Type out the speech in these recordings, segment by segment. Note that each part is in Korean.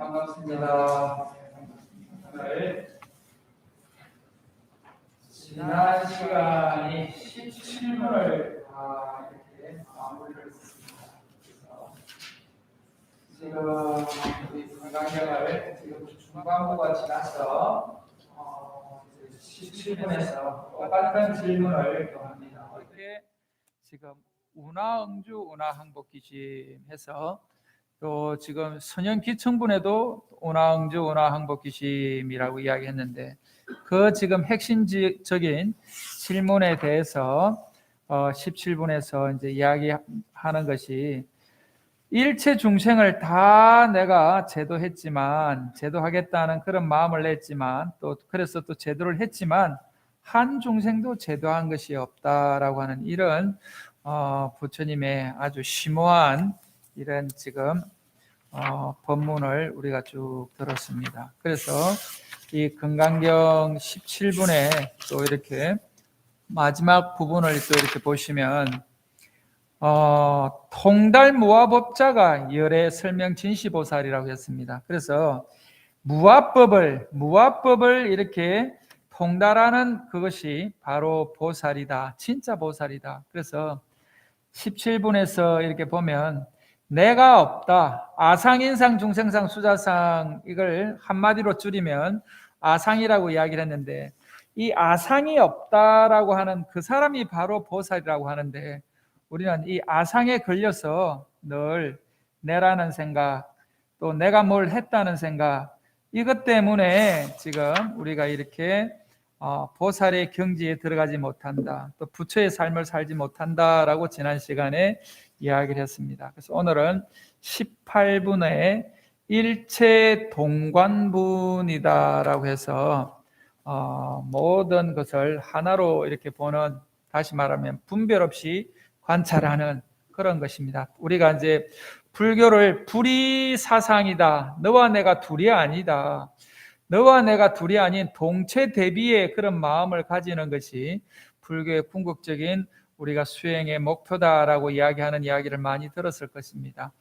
반갑습니다. 오늘 지난 시간이 17분을 다 이렇게 마무리를 했습니다. 그래서 지금 우리 건강경을 지금 중반부가 지나서 17분에서 똑같은 질문을 또 합니다. 어떻게 지금 운하응주 운하항복기심 해서 또 지금 선형기청분에도 운하응주 운하항복기심이라고 이야기했는데 그 지금 핵심적인 질문에 대해서 17분에서 이제 이야기하는 것이 일체 중생을 다 내가 제도하겠다는 그런 마음을 냈지만 또 그래서 또 제도를 했지만 한 중생도 제도한 것이 없다라고 하는 이런 부처님의 아주 심오한 이런 지금 법문을 우리가 쭉 들었습니다. 그래서 이 금강경 17분에 또 이렇게 마지막 부분을 또 이렇게 보시면 통달무화법자가 열애 설명 진시보살이라고 했습니다. 그래서 무화법을 이렇게 통달하는 그것이 바로 보살이다. 진짜 보살이다. 그래서 17분에서 이렇게 보면 내가 없다. 아상인상 중생상 수자상 이걸 한마디로 줄이면 아상이라고 이야기를 했는데 이 아상이 없다라고 하는 그 사람이 바로 보살이라고 하는데 우리는 이 아상에 걸려서 늘 내라는 생각 또 내가 뭘 했다는 생각 이것 때문에 지금 우리가 이렇게 보살의 경지에 들어가지 못한다. 또 부처의 삶을 살지 못한다라고 지난 시간에 이야기를 했습니다. 그래서 오늘은 18분에 일체 동관분이다라고 해서 모든 것을 하나로 이렇게 보는 다시 말하면 분별 없이 관찰하는 그런 것입니다. 우리가 이제 불교를 불이 사상이다. 너와 내가 둘이 아니다. 너와 내가 둘이 아닌 동체 대비의 그런 마음을 가지는 것이 불교의 궁극적인 우리가 수행의 목표다라고 이야기하는 이야기를 많이 들었을 것입니다.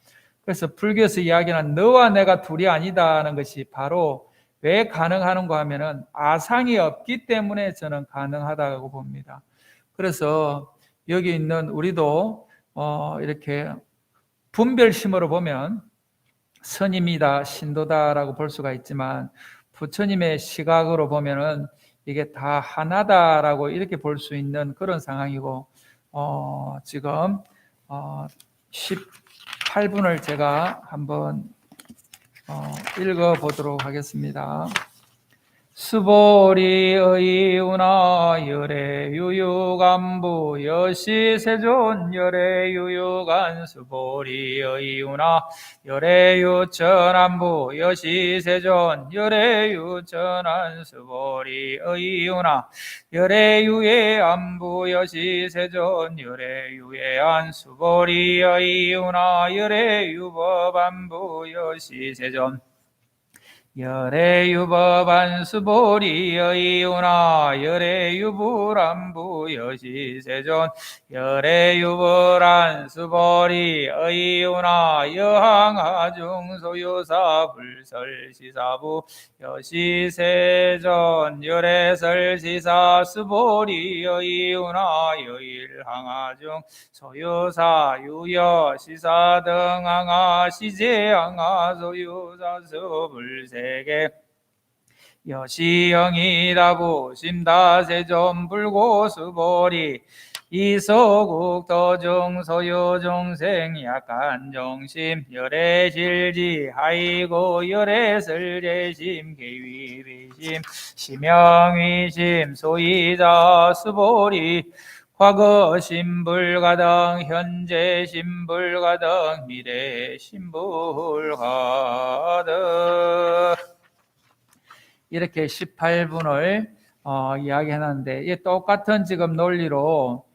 그래서 불교에서 이야기하는 너와 내가 둘이 아니다는 것이 바로 왜 가능하는가 하면은 아상이 없기 때문에 저는 가능하다고 봅니다. 그래서 여기 있는 우리도 이렇게 분별심으로 보면 선임이다, 신도다라고 볼 수가 있지만 부처님의 시각으로 보면은 이게 다 하나다라고 이렇게 볼 수 있는 그런 상황이고 지금 18분을 제가 한번 읽어보도록 하겠습니다. 수보리의 운하 열애유유간부 여시세존 열애유유간 수보리의 운하 열애유천안부 여시세존 열애유천안 수보리의 운하 열애유예안부 여시세존 열애유예안 수보리의 운하 열애유법안부 여시세존 열애유법안 수보리의 운하 열애유불안부 여시세존 열애유불안 수보리의 운하 여항하중 소유사 불설시사부 여시세존 열애설시사 수보리의 운하 여일항하중 소유사 유여시사 등항하 시제항하 소유사 수불세 여시영이다부 심다세존 불고수보리 이소국 도중 소유중생 약간정심 열애실지 하이고 열애설제심 계위비심 심영위심 소이자 수보리 과거 심불가등 현재 심불가등 미래 심불가등 이렇게 18분을 이야기해놨는데 이 똑같은 지금 논리로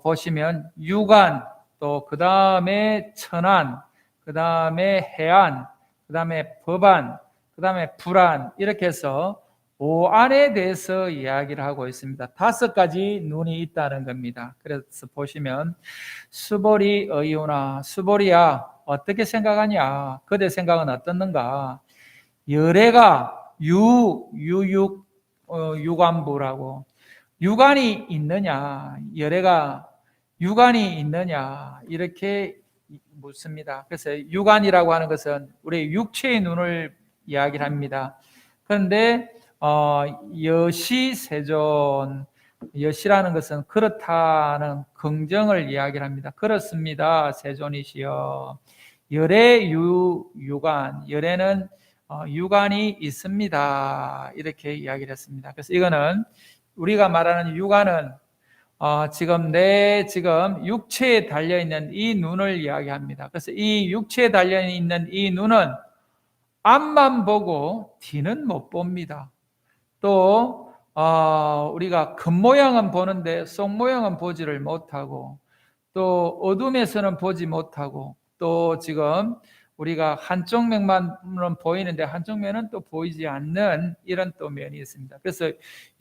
보시면 유관 또 그 다음에 천안 그 다음에 해안 그 다음에 법안 그 다음에 불안 이렇게 해서 오안에 대해서 이야기를 하고 있습니다. 5가지 눈이 있다는 겁니다. 그래서 보시면 수보리 의유나 수보리야 어떻게 생각하냐 그대 생각은 어떻는가 열애가 유관부라고. 유관이 있느냐, 열애가 유관이 있느냐 이렇게 묻습니다. 그래서 유관이라고 하는 것은 우리 육체의 눈을 이야기를 합니다. 그런데 여시세존, 여시라는 것은 그렇다는 긍정을 이야기를 합니다. 그렇습니다, 세존이시여. 열애 유관, 열애는 유관이 있습니다. 이렇게 이야기를 했습니다. 그래서 이거는 우리가 말하는 유관은 지금 내 육체에 달려있는 이 눈을 이야기합니다. 그래서 이 육체에 달려있는 이 눈은 앞만 보고 뒤는 못 봅니다. 또 우리가 겉모양은 보는데 속모양은 보지를 못하고, 또 어둠에서는 보지 못하고, 또 지금 우리가 한쪽 면만 보이는데 한쪽 면은 또 보이지 않는 이런 또 면이 있습니다. 그래서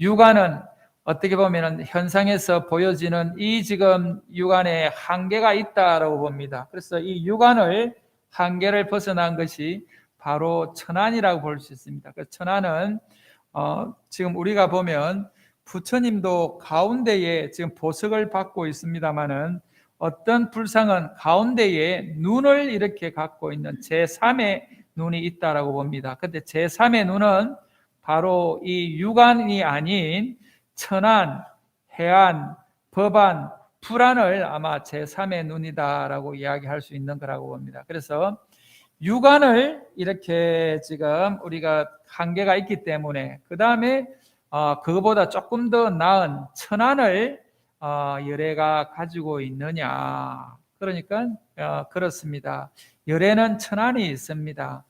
육안은 어떻게 보면 현상에서 보여지는 이 지금 육안에 한계가 있다라고 봅니다. 그래서 이 육안을 한계를 벗어난 것이 바로 천안이라고 볼 수 있습니다. 그 천안은 지금 우리가 보면 부처님도 가운데에 지금 보석을 받고 있습니다만은 어떤 불상은 가운데에 눈을 이렇게 갖고 있는 제3의 눈이 있다라고 봅니다. 근데 제3의 눈은 바로 이 육안이 아닌 천안, 해안, 법안, 불안을 아마 제3의 눈이다라고 이야기할 수 있는 거라고 봅니다. 그래서 육안을 이렇게 지금 우리가 한계가 있기 때문에 그 다음에 그거보다 조금 더 나은 천안을 열애가 가지고 있느냐. 그러니까 그렇습니다. 열애는 천안이 있습니다.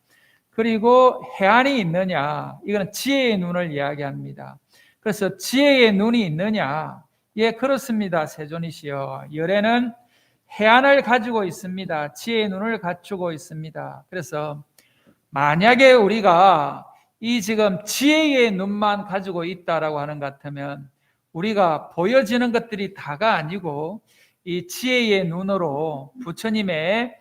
그리고 해안이 있느냐. 이거는 지혜의 눈을 이야기합니다. 그래서 지혜의 눈이 있느냐. 예, 그렇습니다. 세존이시여. 열애는 해안을 가지고 있습니다. 지혜의 눈을 갖추고 있습니다. 그래서 만약에 우리가 이 지금 지혜의 눈만 가지고 있다라고 하는 것 같으면 우리가 보여지는 것들이 다가 아니고 이 지혜의 눈으로, 부처님의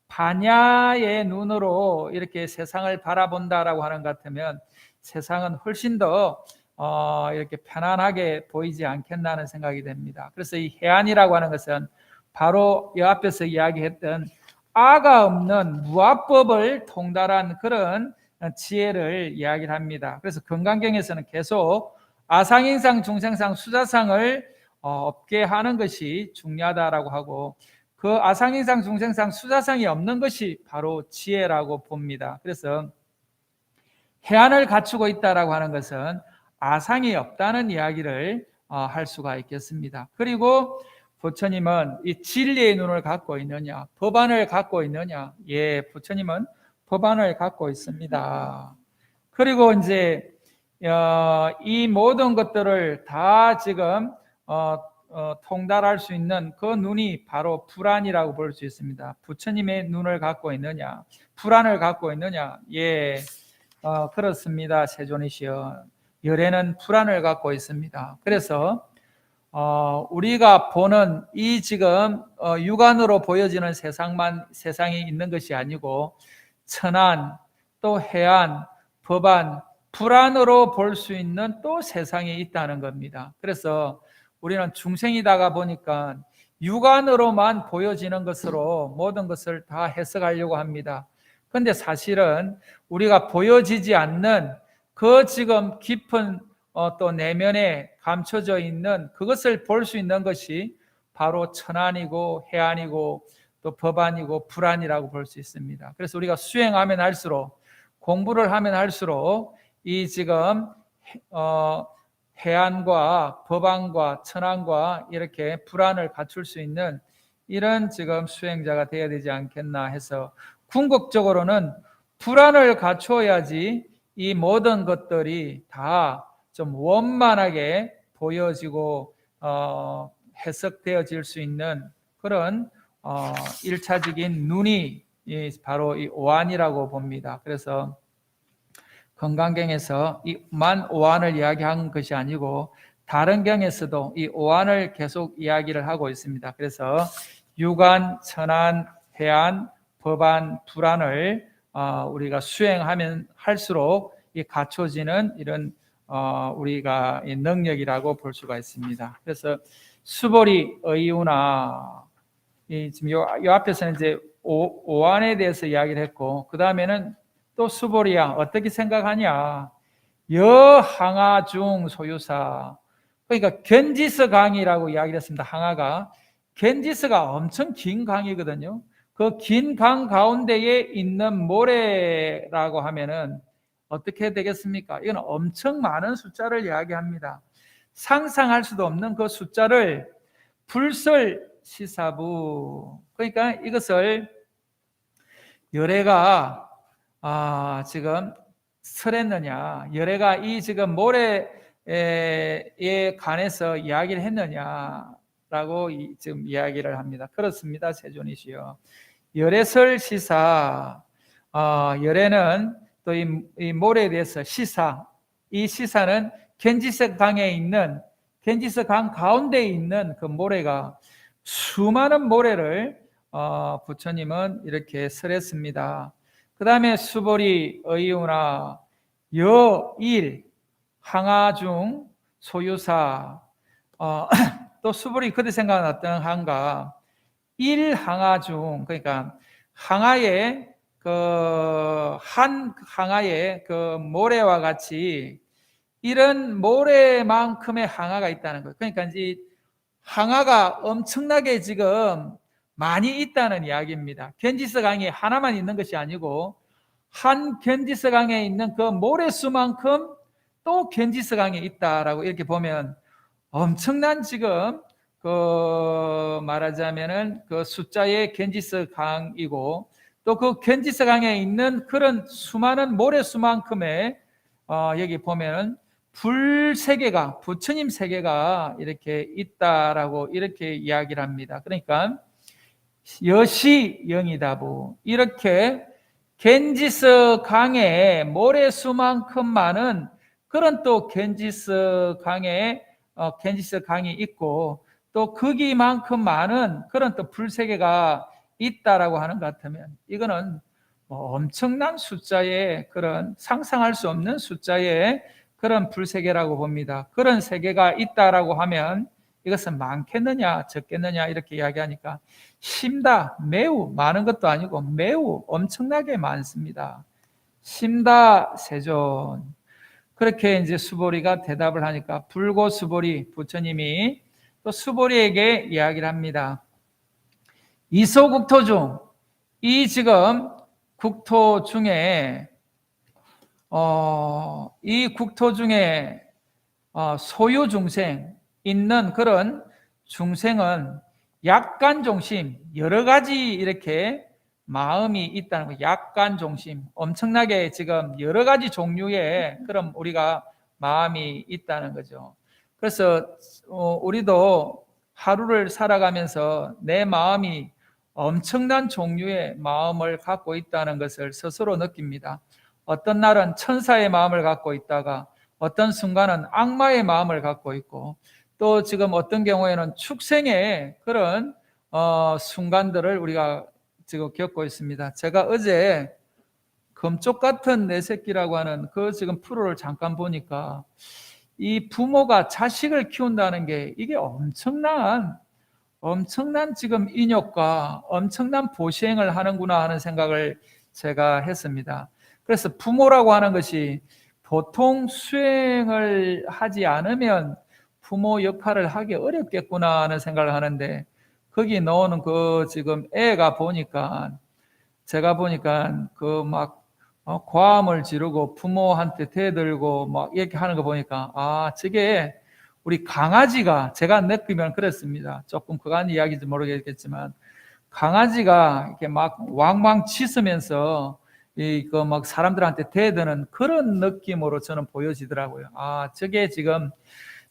반야의 눈으로 이렇게 세상을 바라본다라고 하는 것 같으면 세상은 훨씬 더 이렇게 편안하게 보이지 않겠나는 생각이 됩니다. 그래서 이 해안이라고 하는 것은 바로 이 앞에서 이야기했던 아가 없는 무아법을 통달한 그런 지혜를 이야기를 합니다. 그래서 건강경에서는 계속 아상인상, 중생상, 수자상을 없게 하는 것이 중요하다라고 하고, 그 아상인상, 중생상, 수자상이 없는 것이 바로 지혜라고 봅니다. 그래서 해안을 갖추고 있다라고 하는 것은 아상이 없다는 이야기를 할 수가 있겠습니다. 그리고 부처님은 이 진리의 눈을 갖고 있느냐, 법안을 갖고 있느냐? 예, 부처님은 법안을 갖고 있습니다. 그리고 이제 이 모든 것들을 다 지금 통달할 수 있는 그 눈이 바로 불안이라고 볼 수 있습니다. 부처님의 눈을 갖고 있느냐, 불안을 갖고 있느냐? 예, 그렇습니다. 세존이시여. 열애는 불안을 갖고 있습니다. 그래서 우리가 보는 이 지금 육안으로 보여지는 세상이 있는 것이 아니고 천안, 또 해안, 법안, 불안으로 볼 수 있는 또 세상이 있다는 겁니다. 그래서 우리는 중생이다가 보니까 육안으로만 보여지는 것으로 모든 것을 다 해석하려고 합니다. 그런데 사실은 우리가 보여지지 않는 그 지금 깊은 또 내면에 감춰져 있는 그것을 볼 수 있는 것이 바로 천안이고 해안이고 또 법안이고 불안이라고 볼 수 있습니다. 그래서 우리가 수행하면 할수록, 공부를 하면 할수록 이 지금 해안과 법안과 천안과 이렇게 불안을 갖출 수 있는 이런 지금 수행자가 되어야 되지 않겠나 해서, 궁극적으로는 불안을 갖추어야지 이 모든 것들이 다 좀 원만하게 보여지고 해석되어질 수 있는 그런 1차적인 눈이 바로 이 오안이라고 봅니다. 그래서 건강경에서 이 만오안을 이야기한 것이 아니고 다른 경에서도 이 오안을 계속 이야기를 하고 있습니다. 그래서 육안, 천안, 해안, 법안, 불안을 우리가 수행하면 할수록 이 갖춰지는 이런 우리가 이 능력이라고 볼 수가 있습니다. 그래서 수보리 의우나 지금 요 앞에서는 이제 오한에 대해서 이야기를 했고, 그 다음에는 또 수보리야 어떻게 생각하냐? 여항아 중 소유사. 그러니까 견지서 강이라고 이야기를 했습니다. 항아가 견지서가 엄청 긴 강이거든요. 그 긴 강 가운데에 있는 모래라고 하면은 어떻게 되겠습니까? 이건 엄청 많은 숫자를 이야기합니다. 상상할 수도 없는 그 숫자를 불설시사부. 그러니까 이것을 열애가 지금 설했느냐, 열애가 이 지금 모래에 관해서 이야기를 했느냐라고 지금 이야기를 합니다. 그렇습니다, 세존이시여. 열애설 시사, 열애는 또 이 모래에 대해서 시사, 이 시사는 겐지스 강에 있는, 겐지스 강 가운데에 있는 그 모래가 수많은 모래를 부처님은 이렇게 설했습니다. 그 다음에 수보리 의우나 여일 항아 중 소유사, 또 수보리 그때 생각났던 항가 일 항아 중, 그러니까 항아에 한 항아에 그 모래와 같이 이런 모래만큼의 항아가 있다는 거예요. 그러니까 이제 항아가 엄청나게 지금 많이 있다는 이야기입니다. 견지서 강이 하나만 있는 것이 아니고 한 견지서 강에 있는 그 모래수만큼 또 견지서 강에 있다라고 이렇게 보면 엄청난 지금 말하자면은 그 숫자의 견지서 강이고 또 그 견지서 강에 있는 그런 수많은 모래수만큼의 여기 보면은 불 세계가, 부처님 세계가 이렇게 있다라고 이렇게 이야기를 합니다. 그러니까 여시영이다부, 이렇게 겐지스 강에 모래수만큼 많은 그런 또 겐지스 강에 겐지스 강이 있고 또 거기만큼 많은 그런 또 불세계가 있다라고 하는 것 같으면 이거는 엄청난 숫자의 그런 상상할 수 없는 숫자의 그런 불세계라고 봅니다. 그런 세계가 있다라고 하면 이것은 많겠느냐 적겠느냐 이렇게 이야기하니까 심다, 매우 많은 것도 아니고 매우 엄청나게 많습니다. 심다 세존. 그렇게 이제 수보리가 대답을 하니까 불고 수보리 부처님이 또 수보리에게 이야기를 합니다. 이소국토 중, 이 지금 국토 중에 이 국토 중에 소유 중생 있는 그런 중생은 약간 종심, 여러 가지 이렇게 마음이 있다는 거예요. 약간 종심, 엄청나게 지금 여러 가지 종류의 그런 우리가 마음이 있다는 거죠. 그래서 우리도 하루를 살아가면서 내 마음이 엄청난 종류의 마음을 갖고 있다는 것을 스스로 느낍니다. 어떤 날은 천사의 마음을 갖고 있다가 어떤 순간은 악마의 마음을 갖고 있고 또 지금 어떤 경우에는 축생의 그런 순간들을 우리가 지금 겪고 있습니다. 제가 어제 금쪽 같은 내 새끼라고 하는 그 지금 프로를 잠깐 보니까 이 부모가 자식을 키운다는 게 이게 엄청난 지금 인욕과 엄청난 보시행을 하는구나 하는 생각을 제가 했습니다. 그래서 부모라고 하는 것이 보통 수행을 하지 않으면 부모 역할을 하기 어렵겠구나 하는 생각을 하는데 거기 나오는 그 지금 애가 보니까 제가 보니까 그 막 고함을 지르고 부모한테 대들고 막 이렇게 하는 거 보니까 저게 우리 강아지가 제가 느끼면 그렇습니다. 조금 그간 이야기인지 모르겠지만 강아지가 이렇게 막 왕왕 짖으면서 이거 막 사람들한테 대드는 그런 느낌으로 저는 보여지더라고요. 저게 지금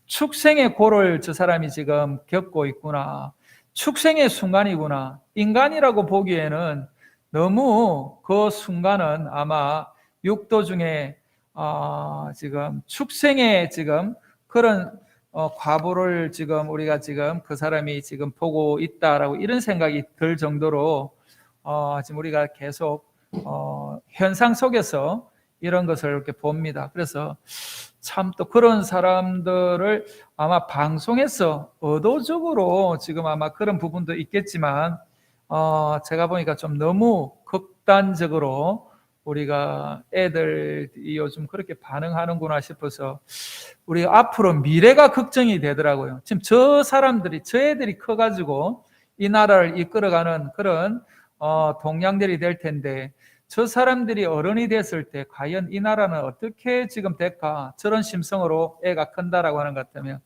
축생의 고를 저 사람이 지금 겪고 있구나. 축생의 순간이구나. 인간이라고 보기에는 너무 그 순간은 아마 육도 중에 지금 축생의 지금 그런 과보를 지금 우리가 지금 그 사람이 지금 보고 있다라고 이런 생각이 들 정도로 지금 우리가 계속 현상 속에서 이런 것을 이렇게 봅니다. 그래서 참 또 그런 사람들을 아마 방송에서 의도적으로 지금 아마 그런 부분도 있겠지만 제가 보니까 좀 너무 극단적으로 우리가 애들이 요즘 그렇게 반응하는구나 싶어서 우리 앞으로 미래가 걱정이 되더라고요. 지금 저 애들이 커가지고 이 나라를 이끌어가는 그런 동량들이 될 텐데 저 사람들이 어른이 됐을 때 과연 이 나라는 어떻게 지금 될까? 저런 심성으로 애가 큰다라고 하는 것 같으면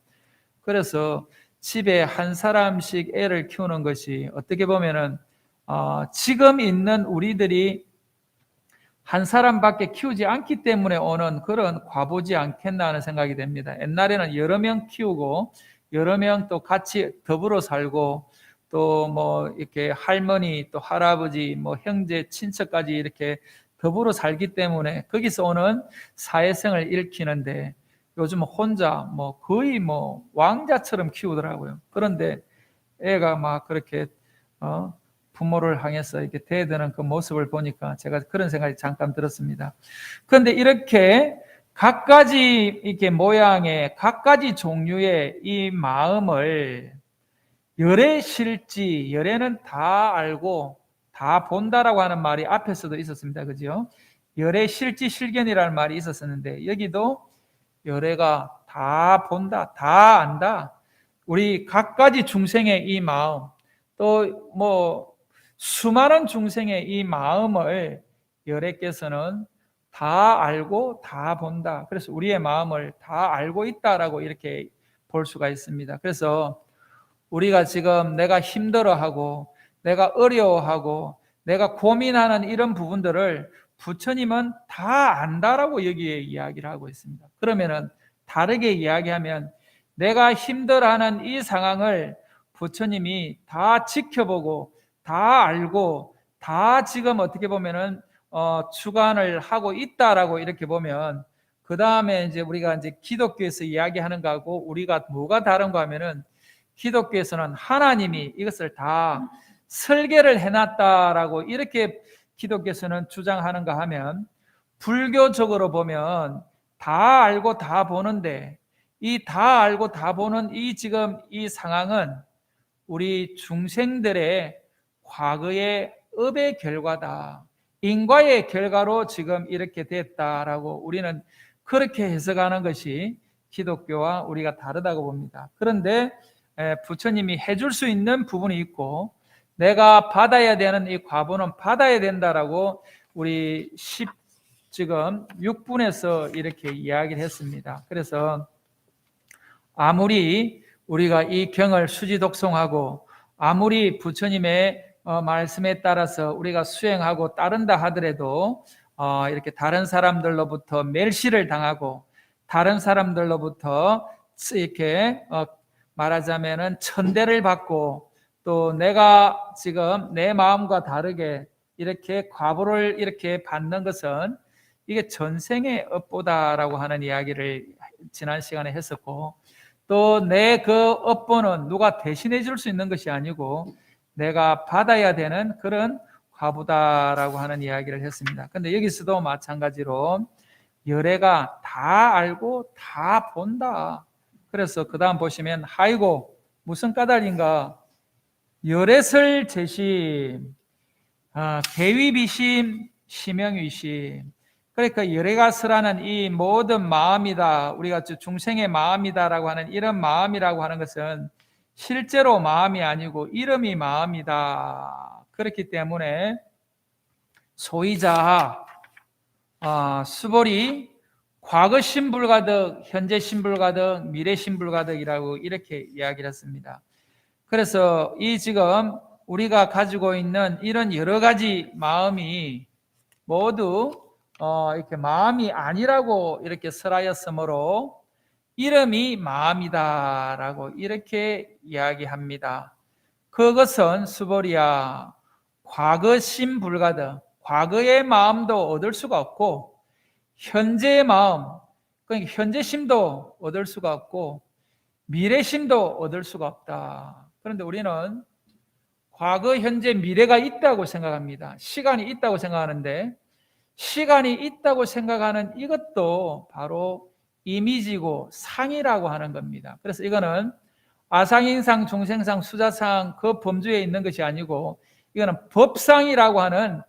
그래서 집에 한 사람씩 애를 키우는 것이 어떻게 보면은 지금 있는 우리들이 한 사람밖에 키우지 않기 때문에 오는 그런 과보지 않겠나 하는 생각이 됩니다. 옛날에는 여러 명 키우고 여러 명 또 같이 더불어 살고 또 뭐 이렇게 할머니 또 할아버지 뭐 형제 친척까지 이렇게 더불어 살기 때문에 거기서 오는 사회성을 일으키는데 요즘 혼자 뭐 거의 뭐 왕자처럼 키우더라고요. 그런데 애가 막 그렇게 부모를 향해서 이렇게 대드는 그 모습을 보니까 제가 그런 생각이 잠깐 들었습니다. 그런데 이렇게 각가지 이렇게 모양의 각가지 종류의 이 마음을 열애 실지, 열애는 다 알고 다 본다라고 하는 말이 앞에서도 있었습니다. 그죠? 열애 실지 실견이라는 말이 있었었는데 여기도 열애가 다 본다, 다 안다. 우리 각가지 중생의 이 마음, 또 뭐 수많은 중생의 이 마음을 열애께서는 다 알고 다 본다. 그래서 우리의 마음을 다 알고 있다라고 이렇게 볼 수가 있습니다. 그래서 우리가 지금 내가 힘들어하고 내가 어려워하고 내가 고민하는 이런 부분들을 부처님은 다 안다라고 여기에 이야기를 하고 있습니다. 그러면은 다르게 이야기하면 내가 힘들어하는 이 상황을 부처님이 다 지켜보고 다 알고 다 지금 어떻게 보면은 주관을 하고 있다라고 이렇게 보면 그 다음에 이제 우리가 이제 기독교에서 이야기하는 거하고 우리가 뭐가 다른가 하면은 기독교에서는 하나님이 이것을 다 설계를 해놨다라고 이렇게 기독교에서는 주장하는가 하면 불교적으로 보면 다 알고 다 보는데 이 다 알고 다 보는 이 지금 이 상황은 우리 중생들의 과거의 업의 결과다. 인과의 결과로 지금 이렇게 됐다라고 우리는 그렇게 해석하는 것이 기독교와 우리가 다르다고 봅니다. 그런데 부처님이 해줄 수 있는 부분이 있고 내가 받아야 되는 이 과보는 받아야 된다라고 우리 지금 6분에서 이렇게 이야기를 했습니다. 그래서 아무리 우리가 이 경을 수지 독송하고 아무리 부처님의 말씀에 따라서 우리가 수행하고 따른다 하더라도 이렇게 다른 사람들로부터 멸시를 당하고 다른 사람들로부터 이렇게 말하자면은 천대를 받고 또 내가 지금 내 마음과 다르게 이렇게 과보를 이렇게 받는 것은 이게 전생의 업보다라고 하는 이야기를 지난 시간에 했었고 또 내 그 업보는 누가 대신해 줄 수 있는 것이 아니고 내가 받아야 되는 그런 과보다라고 하는 이야기를 했습니다. 근데 여기서도 마찬가지로 열애가 다 알고 다 본다. 그래서 그 다음 보시면 아이고 무슨 까닭인가 열애설 재심 계위비심 심영위심 그러니까 열애가 설하는 이 모든 마음이다 우리가 중생의 마음이다라고 하는 이런 마음이라고 하는 것은 실제로 마음이 아니고 이름이 마음이다. 그렇기 때문에 소이자 수벌이 과거 신불가득, 현재 신불가득, 미래 신불가득이라고 이렇게 이야기를 했습니다. 그래서 이 지금 우리가 가지고 있는 이런 여러 가지 마음이 모두 이렇게 마음이 아니라고 이렇게 설하였으므로 이름이 마음이다라고 이렇게 이야기합니다. 그것은 수보리야 과거 신불가득, 과거의 마음도 얻을 수가 없고 현재의 마음, 그러니까 현재심도 얻을 수가 없고 미래심도 얻을 수가 없다. 그런데 우리는 과거, 현재, 미래가 있다고 생각합니다. 시간이 있다고 생각하는데 시간이 있다고 생각하는 이것도 바로 이미지고 상이라고 하는 겁니다. 그래서 이거는 아상인상, 중생상, 수자상 그 범주에 있는 것이 아니고 이거는 법상이라고 하는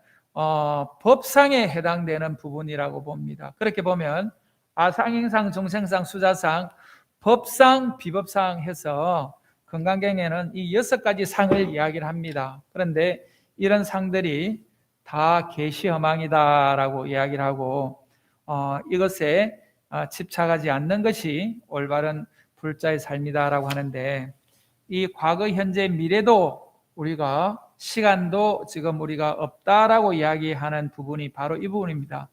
법상에 해당되는 부분이라고 봅니다. 그렇게 보면 아상인상, 중생상, 수자상, 법상, 비법상 해서 건강경에는 이 6가지 상을 이야기를 합니다. 그런데 이런 상들이 다 계시허망이다라고 이야기를 하고 이것에 집착하지 않는 것이 올바른 불자의 삶이다라고 하는데 이 과거, 현재, 미래도 우리가 시간도 지금 우리가 없다라고 이야기하는 부분이 바로 이 부분입니다.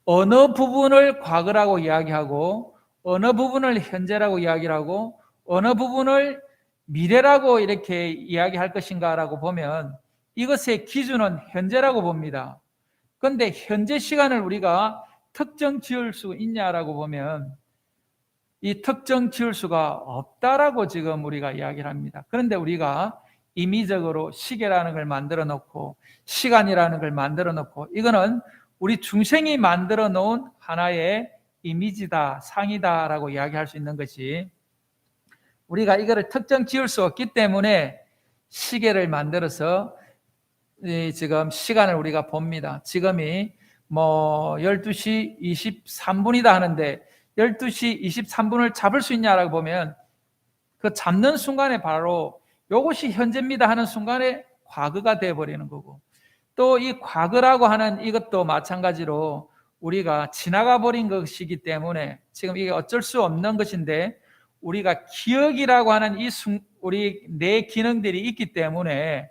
어느 부분을 과거라고 이야기하고 어느 부분을 현재라고 이야기하고 어느 부분을 미래라고 이렇게 이야기할 것인가라고 보면 이것의 기준은 현재라고 봅니다. 그런데 현재 시간을 우리가 특정 지을 수 있냐라고 보면 이 특정 지을 수가 없다라고 지금 우리가 이야기를 합니다. 그런데 우리가 임의적으로 시계라는 걸 만들어 놓고 시간이라는 걸 만들어 놓고 이거는 우리 중생이 만들어 놓은 하나의 이미지다, 상이다라고 이야기할 수 있는 것이 우리가 이거를 특정 지을 수 없기 때문에 시계를 만들어서 지금 시간을 우리가 봅니다. 지금이 뭐 12시 23분이다 하는데 12시 23분을 잡을 수 있냐라고 보면 그 잡는 순간에 바로 이것이 현재입니다 하는 순간에 과거가 되어버리는 거고 또 이 과거라고 하는 이것도 마찬가지로 우리가 지나가 버린 것이기 때문에 지금 이게 어쩔 수 없는 것인데 우리가 기억이라고 하는 우리 뇌 기능들이 있기 때문에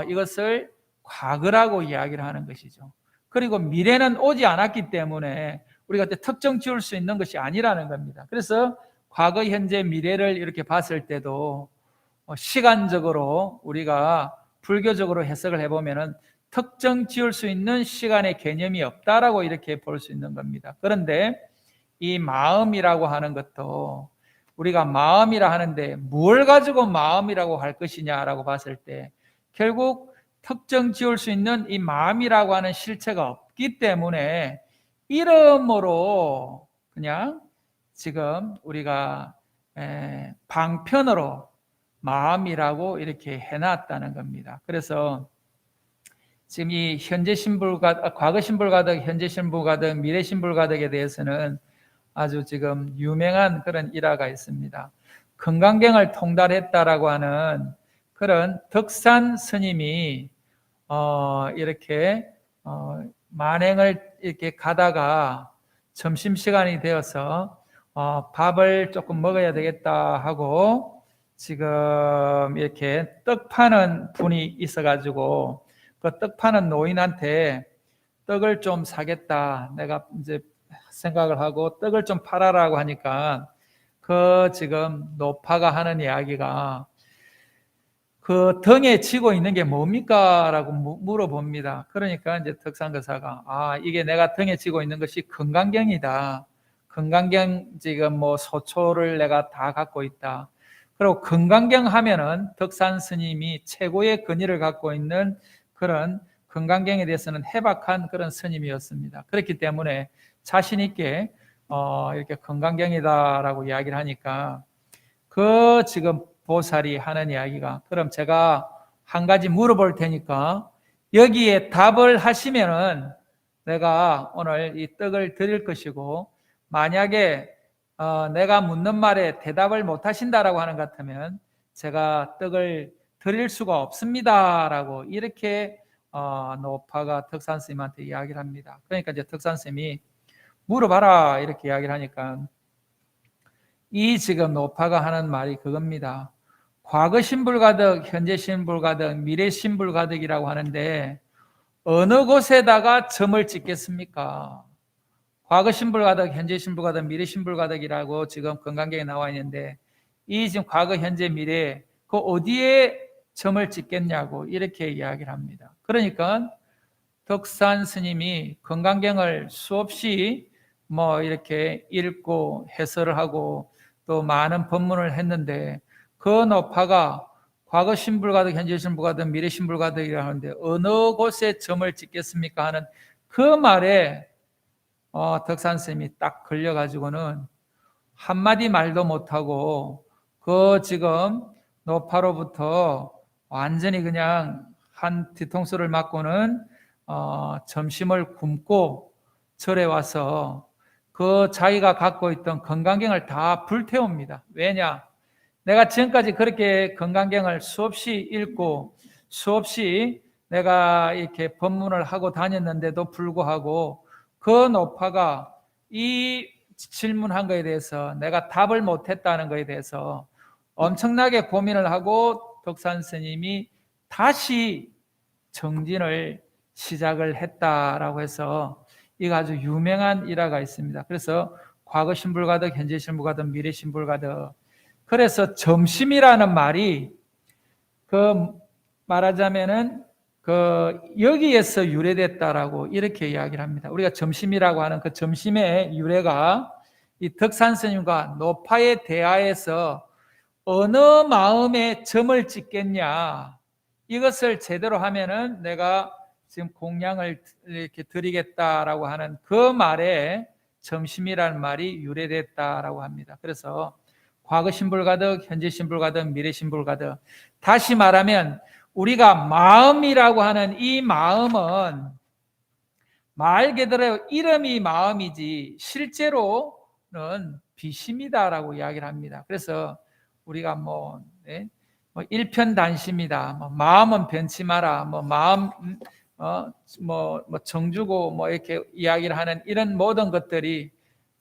이것을 과거라고 이야기를 하는 것이죠. 그리고 미래는 오지 않았기 때문에 우리가 특정 지을 수 있는 것이 아니라는 겁니다. 그래서 과거, 현재, 미래를 이렇게 봤을 때도 시간적으로 우리가 불교적으로 해석을 해보면은 특정 지을 수 있는 시간의 개념이 없다라고 이렇게 볼 수 있는 겁니다. 그런데 이 마음이라고 하는 것도 우리가 마음이라 하는데 뭘 가지고 마음이라고 할 것이냐라고 봤을 때 결국 특정 지을 수 있는 이 마음이라고 하는 실체가 없기 때문에 이름으로 그냥 지금 우리가 방편으로 마음이라고 이렇게 해놨다는 겁니다. 그래서 지금 이 현재 신불가득, 과거 신불가득, 현재 신불가득, 미래 신불가득에 대해서는 아주 지금 유명한 그런 일화가 있습니다. 금강경을 통달했다라고 하는 그런 덕산 스님이 이렇게 만행을 이렇게 가다가 점심시간이 되어서 밥을 조금 먹어야 되겠다 하고 지금 이렇게 떡 파는 분이 있어가지고 그 떡 파는 노인한테 떡을 좀 사겠다 내가 이제 생각을 하고 떡을 좀 팔아라고 하니까 그 지금 노파가 하는 이야기가 그 등에 지고 있는 게 뭡니까? 라고 물어봅니다. 그러니까 이제 덕산거사가 이게 내가 등에 지고 있는 것이 금강경이다. 금강경 지금 뭐 소초를 내가 다 갖고 있다. 그리고 금강경 하면은 덕산 스님이 최고의 근위를 갖고 있는 그런 금강경에 대해서는 해박한 그런 스님이었습니다. 그렇기 때문에 자신 있게 이렇게 금강경이다라고 이야기를 하니까 그 지금 보살이 하는 이야기가 그럼 제가 한 가지 물어볼 테니까 여기에 답을 하시면은 내가 오늘 이 떡을 드릴 것이고 만약에 내가 묻는 말에 대답을 못 하신다라고 하는 것 같으면 제가 떡을 드릴 수가 없습니다라고 이렇게 노파가 덕산스님한테 이야기를 합니다. 그러니까 이제 덕산스님이 물어봐라 이렇게 이야기를 하니까 이 지금 노파가 하는 말이 그겁니다. 과거 신불가득, 현재 신불가득, 미래 신불가득이라고 하는데 어느 곳에다가 점을 찍겠습니까? 과거 신불가득, 현재 신불가득, 미래 신불가득이라고 지금 건강경에 나와 있는데 이 지금 과거, 현재, 미래 그 어디에 점을 찍겠냐고 이렇게 이야기를 합니다. 그러니까 덕산 스님이 건강경을 수없이 뭐 이렇게 읽고 해설을 하고 또 많은 법문을 했는데 그 노파가 과거 신불가득, 현재 신불가득, 미래 신불가득이라 하는데 어느 곳에 점을 찍겠습니까 하는 그 말에 덕산 스님이 딱 걸려가지고는 한마디 말도 못하고 그 지금 노파로부터 완전히 그냥 한 뒤통수를 맞고는 점심을 굶고 절에 와서 그 자기가 갖고 있던 건강경을 다 불태웁니다. 왜냐? 내가 지금까지 그렇게 건강경을 수없이 읽고 수없이 내가 이렇게 법문을 하고 다녔는데도 불구하고 그 노파가 이 질문한 거에 대해서 내가 답을 못했다는 거에 대해서 엄청나게 고민을 하고 덕산 스님이 다시 정진을 시작을 했다라고 해서 이거 아주 유명한 일화가 있습니다. 그래서 과거 신불가득, 현재 신불가득, 미래 신불가득. 그래서 점심이라는 말이 그 말하자면은 그 여기에서 유래됐다라고 이렇게 이야기를 합니다. 우리가 점심이라고 하는 그 점심의 유래가 이 덕산 스님과 노파의 대화에서 어느 마음에 점을 찍겠냐, 이것을 제대로 하면은 내가 지금 공양을 이렇게 드리겠다라고 하는 그 말에 점심이라는 말이 유래됐다라고 합니다. 그래서 과거 신불가득, 현재 신불가득, 미래 신불가득. 다시 말하면 우리가 마음이라고 하는 이 마음은 말 그대로 이름이 마음이지 실제로는 비심이다라고 이야기를 합니다. 그래서 우리가 뭐 일편단심이다, 뭐 마음은 변치 마라, 뭐 마음 뭐 정주고 뭐 이렇게 이야기를 하는 이런 모든 것들이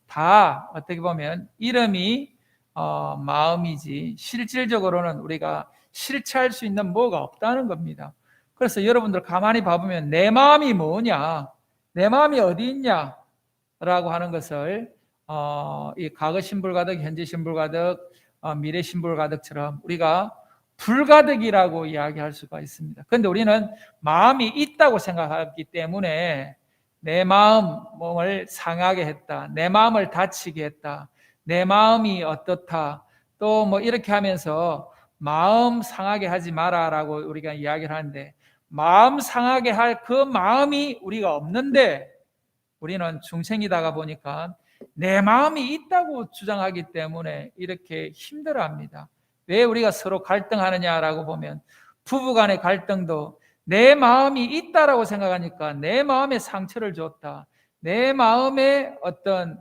다 어떻게 보면 이름이 마음이지 실질적으로는 우리가 실체할 수 있는 뭐가 없다는 겁니다. 그래서 여러분들 가만히 봐보면 내 마음이 뭐냐, 내 마음이 어디 있냐 라고 하는 것을 이 과거 신불가득, 현재 신불가득, 미래 신불가득처럼 우리가 불가득이라고 이야기할 수가 있습니다. 그런데 우리는 마음이 있다고 생각하기 때문에 내 마음을 상하게 했다, 내 마음을 다치게 했다, 내 마음이 어떻다, 또 뭐 이렇게 하면서 마음 상하게 하지 마라라고 우리가 이야기를 하는데 마음 상하게 할 그 마음이 우리가 없는데 우리는 중생이다가 보니까 내 마음이 있다고 주장하기 때문에 이렇게 힘들어합니다. 왜 우리가 서로 갈등하느냐라고 보면 부부간의 갈등도 내 마음이 있다라고 생각하니까 내 마음에 상처를 줬다, 내 마음에 어떤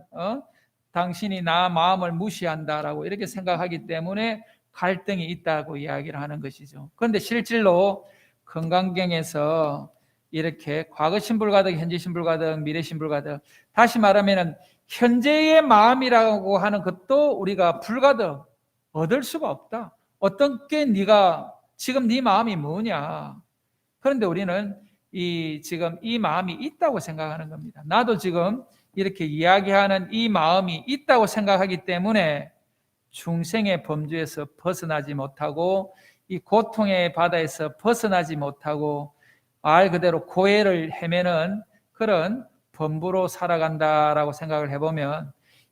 당신이 나 마음을 무시한다라고 이렇게 생각하기 때문에 갈등이 있다고 이야기를 하는 것이죠. 그런데 실질로 건강경에서 이렇게 과거 신불가득, 현재 신불가득, 미래 신불가득, 다시 말하면 현재의 마음이라고 하는 것도 우리가 불가득 얻을 수가 없다. 어떻게 네가 지금 네 마음이 뭐냐? 그런데 우리는 지금 이 마음이 있다고 생각하는 겁니다. 나도 지금 이렇게 이야기하는 이 마음이 있다고 생각하기 때문에 중생의 범주에서 벗어나지 못하고 이 고통의 바다에서 벗어나지 못하고 말 그대로 고해를 헤매는 그런 범부로 살아간다라고 생각을 해보면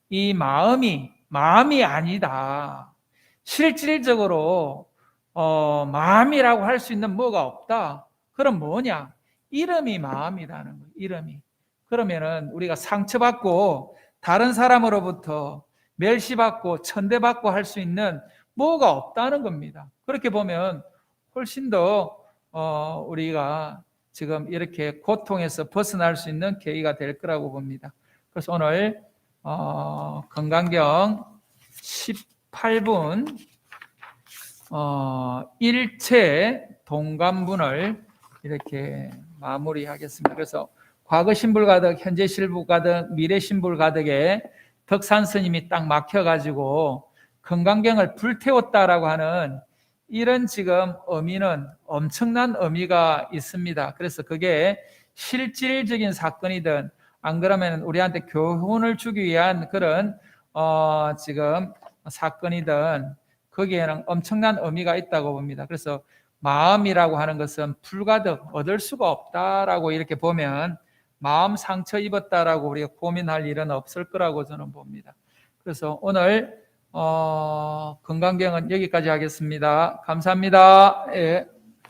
이 마음이 아니다. 실질적으로 마음이라고 할 수 있는 뭐가 없다. 그럼 뭐냐? 이름이 마음이라는 거예요. 이름이. 그러면은 우리가 상처받고 다른 사람으로부터 멸시받고 천대받고 할 수 있는 뭐가 없다는 겁니다. 그렇게 보면 훨씬 더 우리가 지금 이렇게 고통에서 벗어날 수 있는 계기가 될 거라고 봅니다. 그래서 오늘 건강경 18분 일체 동관분을 이렇게 마무리하겠습니다. 그래서 과거 신불가득, 현재 신불가득, 미래 신불가득에 덕산 스님이 딱 막혀가지고 건강경을 불태웠다라고 하는 이런 지금 의미는 엄청난 의미가 있습니다. 그래서 그게 실질적인 사건이든 안 그러면 우리한테 교훈을 주기 위한 그런 지금 사건이든 거기에는 엄청난 의미가 있다고 봅니다. 그래서 마음이라고 하는 것은 불가득 얻을 수가 없다라고 이렇게 보면 마음 상처 입었다라고 우리가 고민할 일은 없을 거라고 저는 봅니다. 그래서 오늘 건강경은 여기까지 하겠습니다. 감사합니다. 예.